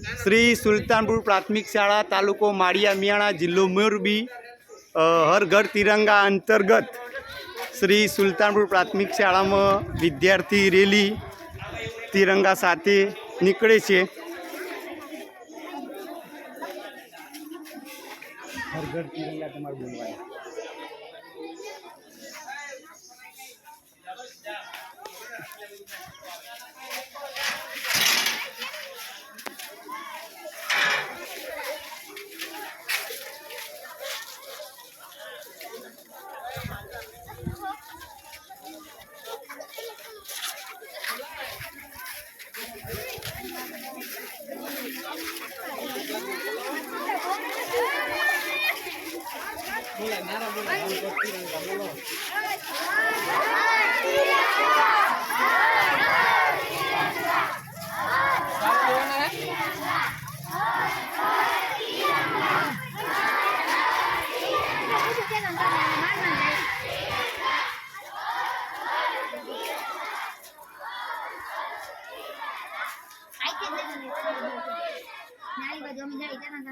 શ્રી સુલતાનપુર પ્રાથમિક શાળા, તાલુકો માળિયા મિયાણા, જિલ્લો મોરબી, હર ઘર તિરંગા અંતર્ગત શ્રી સુલતાનપુર પ્રાથમિક શાળામાં વિદ્યાર્થી રેલી તિરંગા સાથે નીકળે છે। હર ઘર તિરંગા તમારે બોલવાના। નારી બાજુ અમે જાય ત્યાં